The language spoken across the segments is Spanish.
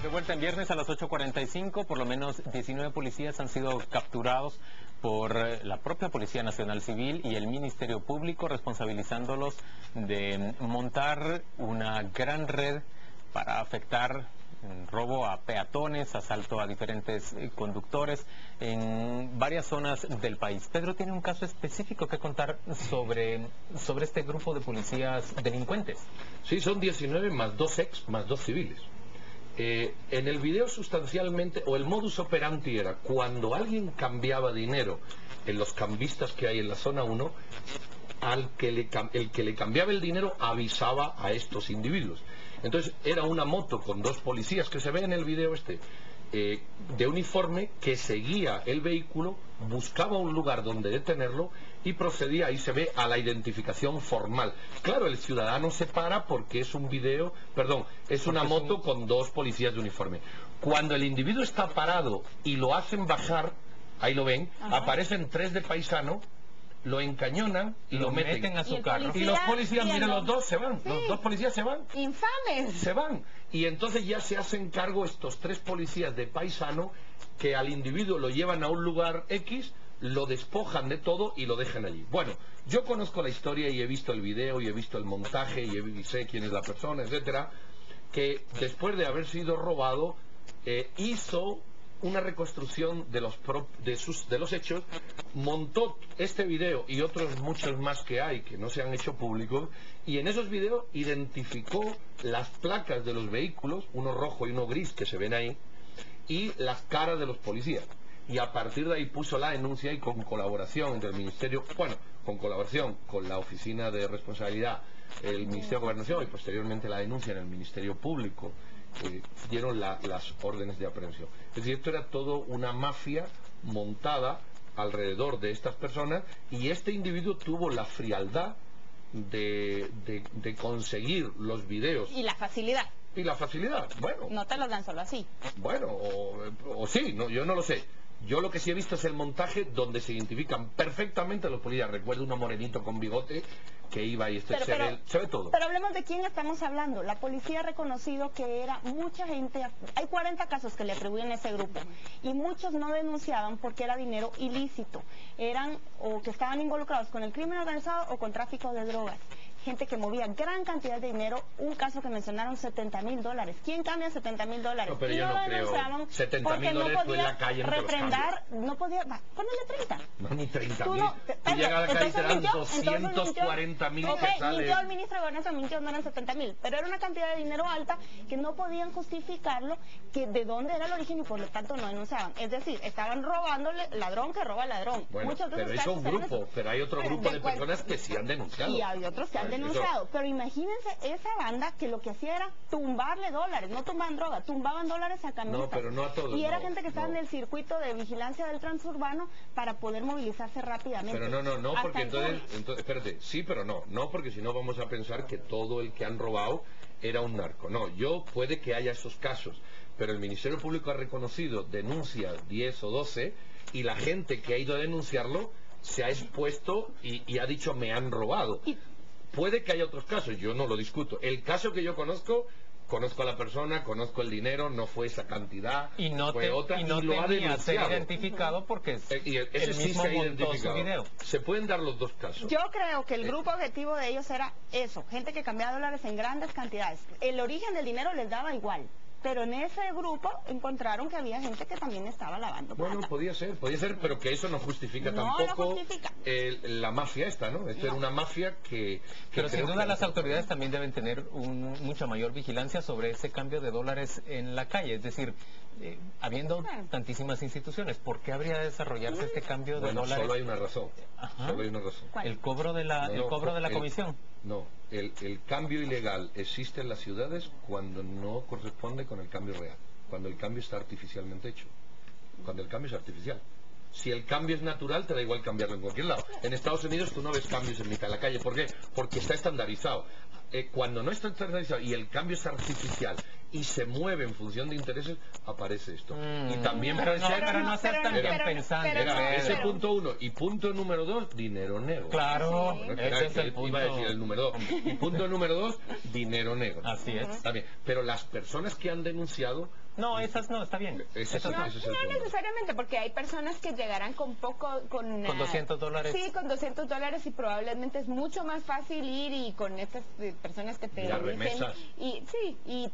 De vuelta en viernes a las 8:45, por lo menos 19 policías han sido capturados por la propia Policía Nacional Civil y el Ministerio Público, responsabilizándolos de montar una gran red para afectar robo a peatones, asalto a diferentes conductores en varias zonas del país. Pedro tiene un caso específico que contar sobre este grupo de policías delincuentes. Sí, son 19 más 2 ex, más 2 civiles. En el video sustancialmente, o el modus operandi era, cuando alguien cambiaba dinero en los cambistas que hay en la zona 1, el que le cambiaba el dinero avisaba a estos individuos. Entonces era una moto con 2 policías que se ve en el video de uniforme, que seguía el vehículo, buscaba un lugar donde detenerlo y procedía, ahí se ve, a la identificación formal. Claro, el ciudadano se para porque es un video, perdón, es una moto con 2 policías de uniforme. Cuando el individuo está parado y lo hacen bajar, ahí lo ven, aparecen 3 de paisano, lo encañonan y lo meten a su carro. Y los policías, miren, los 2 se van, sí. los 2 policías se van. ¡Infames! Se van. Y entonces ya se hacen cargo estos 3 policías de paisano, que al individuo lo llevan a un lugar X, lo despojan de todo y lo dejan allí. Bueno, yo conozco la historia y he visto el video y he visto el montaje y sé quién es la persona, etcétera, que después de haber sido robado hizo una reconstrucción de los hechos, montó este video y otros muchos más que hay que no se han hecho públicos, y en esos videos identificó las placas de los vehículos, uno rojo y uno gris que se ven ahí, y las caras de los policías. Y a partir de ahí puso la denuncia, y con colaboración entre el Ministerio, con colaboración con la Oficina de Responsabilidad, el Ministerio de Gobernación, y posteriormente la denuncia en el Ministerio Público, dieron las órdenes de aprehensión. Es decir, esto era todo una mafia montada alrededor de estas personas, y este individuo tuvo la frialdad de conseguir los videos. Y la facilidad. Y la facilidad, bueno. No te los dan solo así. Bueno, o sí, no, yo no lo sé. Yo lo que sí he visto es el montaje donde se identifican perfectamente los policías. Recuerdo uno morenito con bigote que iba y se ve todo. Pero hablemos de quién estamos hablando. La policía ha reconocido que era mucha gente. Hay 40 casos que le atribuyen a ese grupo, y muchos no denunciaban porque era dinero ilícito. Eran o que estaban involucrados con el crimen organizado o con tráfico de drogas. Gente que movía gran cantidad de dinero. Un caso que mencionaron, $70,000. ¿Quién cambia $70,000? No, pero y yo no no lo creo. denunciaban porque no $70,000 podía en la calle no te los refrendar, no podía, ponele 30. No, ni 30,000. Tú Llegas llegas a la calle y te dan 240,000 Ok, quetzales. mintió el ministro de Gobernación, mintió, no eran 70,000, pero era una cantidad de dinero alta que no podían justificarlo, que de dónde era el origen, y por lo tanto no denunciaban. Es decir, estaban robándole, ladrón que roba ladrón. Bueno, pero es un grupo, pero hay otro grupo de personas que sí han denunciado. Y hay otros que han denunciado, pero imagínense esa banda que lo que hacía era tumbarle dólares, no tumbaban droga, tumbaban dólares a camisas. No, pero no a todos. Y era gente que estaba en el circuito de vigilancia del transurbano para poder movilizarse rápidamente. Pero no, porque entonces, espérate, sí, pero no, porque si no vamos a pensar que todo el que han robado era un narco. No, puede que haya esos casos, pero el Ministerio Público ha reconocido denuncias 10 o 12, y la gente que ha ido a denunciarlo se ha expuesto y ha dicho me han robado. Puede que haya otros casos, yo no lo discuto. El caso que yo conozco a la persona, conozco el dinero, no fue esa cantidad, y no fue otra, y lo ha denunciado. Ser identificado porque ese sí mismo se ha montó identificado. Su video. Se pueden dar los dos casos. Yo creo que el grupo objetivo de ellos era eso, gente que cambiaba dólares en grandes cantidades. El origen del dinero les daba igual. Pero en ese grupo encontraron que había gente que también estaba lavando plata. Bueno, podía ser, pero que eso no justifica tampoco la mafia esta, ¿no? Esto era una mafia que pero sin duda las autoridades también deben tener mucha mayor vigilancia sobre ese cambio de dólares en la calle. Es decir, habiendo tantísimas instituciones, ¿por qué habría de desarrollarse este cambio de dólares? Solo hay una razón. Solo hay una razón. ¿Cuál? El cobro de la comisión. No, el cambio ilegal existe en las ciudades cuando no corresponde con el cambio real, cuando el cambio está artificialmente hecho, cuando el cambio es artificial. Si el cambio es natural, te da igual cambiarlo en cualquier lado. En Estados Unidos tú no ves cambios en mitad de la calle. ¿Por qué? Porque está estandarizado. Cuando no está estandarizado y el cambio es artificial y se mueve en función de intereses, aparece esto. Y también pero no ser tan bien pensante. Ese punto 1. Y punto número 2, dinero negro. Claro, ese es el punto. Iba a decir el número 2. Y punto número 2, dinero negro. Así es. También. Pero las personas que han denunciado No, esas no, está bien. Ese Esas no. es el No punto. necesariamente, porque hay personas que llegarán con poco, con $200. Sí, con $200 y probablemente es mucho más fácil ir y con estas personas que te Las dicen remesas. y sí, y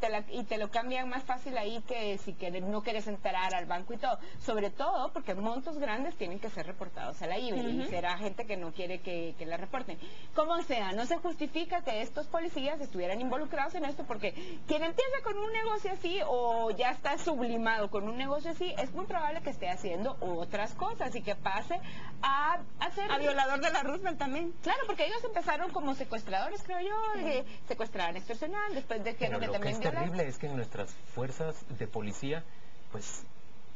te lo cambian más fácil ahí que si no quieres entrar al banco y todo. Sobre todo porque montos grandes tienen que ser reportados a la IBE y será gente que no quiere que la reporten. Como sea, no se justifica que estos policías estuvieran involucrados en esto porque quien empieza con un negocio así o ya está sublimado con un negocio así, es muy probable que esté haciendo otras cosas y que pase a hacer... A violador de la Roosevelt también. Claro, porque ellos empezaron como secuestradores, creo yo, que secuestraban, extorsionaban, después dijeron que Pero lo que también es violaban. terrible es que en nuestras fuerzas de policía, pues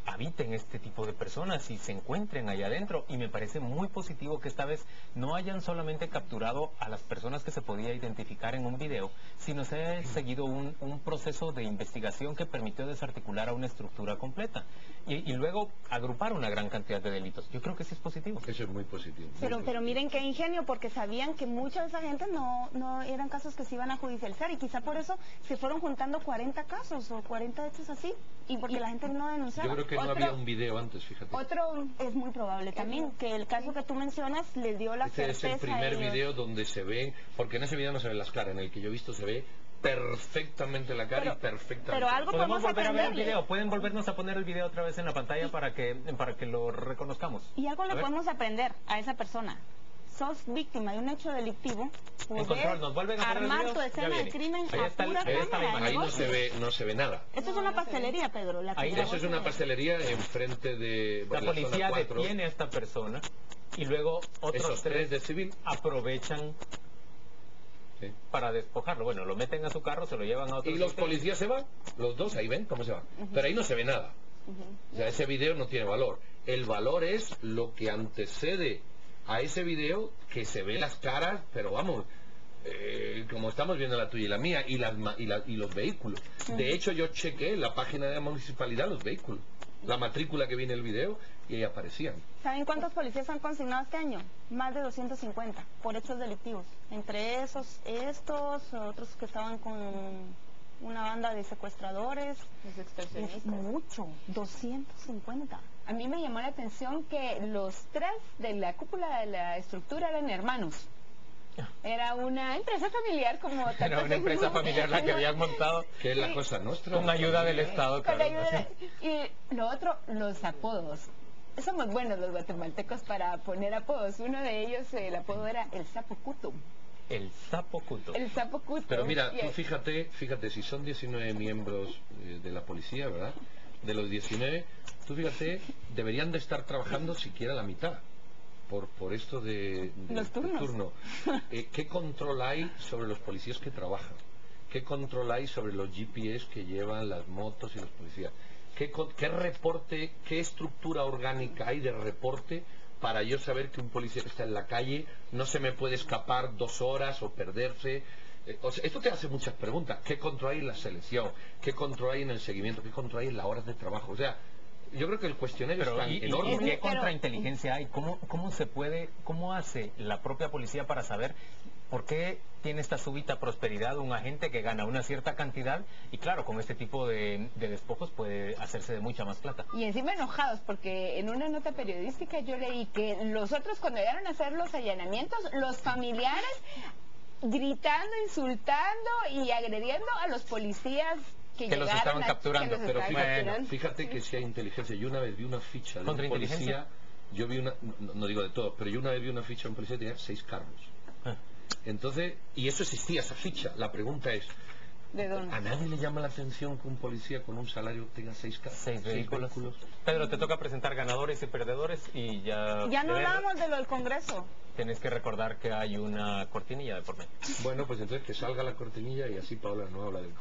habiten este tipo de personas y se encuentren allá adentro, y me parece muy positivo que esta vez no hayan solamente capturado a las personas que se podía identificar en un video, sino se haya seguido un proceso de investigación que permitió desarticular a una estructura completa y luego agrupar una gran cantidad de delitos. Yo creo que sí es positivo. Eso es muy positivo. muy Pero positivo. miren qué ingenio, porque sabían que mucha de esa gente no eran casos que se iban a judicializar, y quizá por eso se fueron juntando 40 casos o 40 hechos así, y porque la gente no denunciaba. Yo creo que no Otro- había un video antes, fíjate. Otro, Es muy probable también que el caso que tú mencionas les dio la Este certeza es el primer a ellos. video donde se ve, porque en ese video no se ven las caras, en el que yo he visto se ve perfectamente la cara y perfectamente. pero algo Podemos podemos volver a ver el aprenderle. video, pueden volvernos a poner el video otra vez en la pantalla para que lo reconozcamos. Y algo A le ver. podemos aprender a esa persona. Sos víctima de un hecho delictivo, En control, nos vuelven a poner el armar video. tu Ya escena de viene. crimen Ahí a está pura ahí está la cámara. imagen. Ahí no se ve nada. Esto es una pastelería, Pedro. La que Ahí grabó Eso es ese una video. pastelería enfrente de La zona policía 4. detiene a esta persona y luego otros Esos tres de civil. aprovechan Sí. para despojarlo. Bueno, lo meten a su carro, se lo llevan a otro Y los sitio. policías se van, los dos, ahí ven cómo se van. Pero ahí no se ve nada. O sea, ese video no tiene valor. El valor es lo que antecede a ese video, que se ve las caras, pero vamos, como estamos viendo la tuya y la mía, y los vehículos. De hecho, yo chequé en la página de la municipalidad los vehículos, la matrícula que viene el video, y ahí aparecían. ¿Saben cuántos policías han consignado este año? Más de 250 por hechos delictivos. Entre esos, otros que estaban con una banda de secuestradores. los Es extorsionistas. mucho, 250. A mí me llamó la atención que los tres de la cúpula de la estructura eran hermanos. Era una empresa familiar como Era tantas una empresa veces. familiar la que habían montado Que es la cosa nuestra. con ayuda del Estado, Con claro. ayuda- Y lo otro, los apodos. Somos buenos los guatemaltecos para poner apodos. Uno de ellos, el apodo era el sapo cuto. El sapo cuto. El sapo cuto. Pero mira, Y- tú fíjate, si son 19 miembros de la policía, ¿verdad? De los 19, tú fíjate, deberían de estar trabajando siquiera la mitad por esto de Los turnos. turno. ¿Qué control hay sobre los policías que trabajan? ¿Qué control hay sobre los GPS que llevan las motos y los policías? ¿Qué reporte, qué estructura orgánica hay de reporte para yo saber que un policía que está en la calle no se me puede escapar 2 horas o perderse? O sea, esto te hace muchas preguntas. ¿Qué control hay en la selección? ¿Qué control hay en el seguimiento? ¿Qué control hay en las horas de trabajo? O sea, yo creo que el cuestionario Pero, es tan ¿y enorme. qué contrainteligencia hay? ¿Cómo hace la propia policía para saber por qué tiene esta súbita prosperidad un agente que gana una cierta cantidad y claro, con este tipo de despojos puede hacerse de mucha más plata? Y encima enojados, porque en una nota periodística yo leí que los otros cuando llegaron a hacer los allanamientos, los familiares gritando, insultando y agrediendo a los policías que los llegaron estaban capturando, que los Pero estaban fíjate, capturando. fíjate que si hay inteligencia. Yo una vez vi una ficha de un ¿Contrainteligencia? policía, yo vi una, no digo de todo, pero yo una vez vi una ficha de un policía que tenía 6 carros. Ah. Entonces, y eso existía, esa ficha. La pregunta es, ¿De dónde? ¿a nadie le llama la atención que un policía con un salario tenga 6 carros? 6 vehículos. Pedro, te toca presentar ganadores y perdedores y ya... Ya no de ver, hablamos de lo del Congreso. Tienes que recordar que hay una cortinilla de por medio. Bueno, pues entonces que salga la cortinilla y así Paola no habla del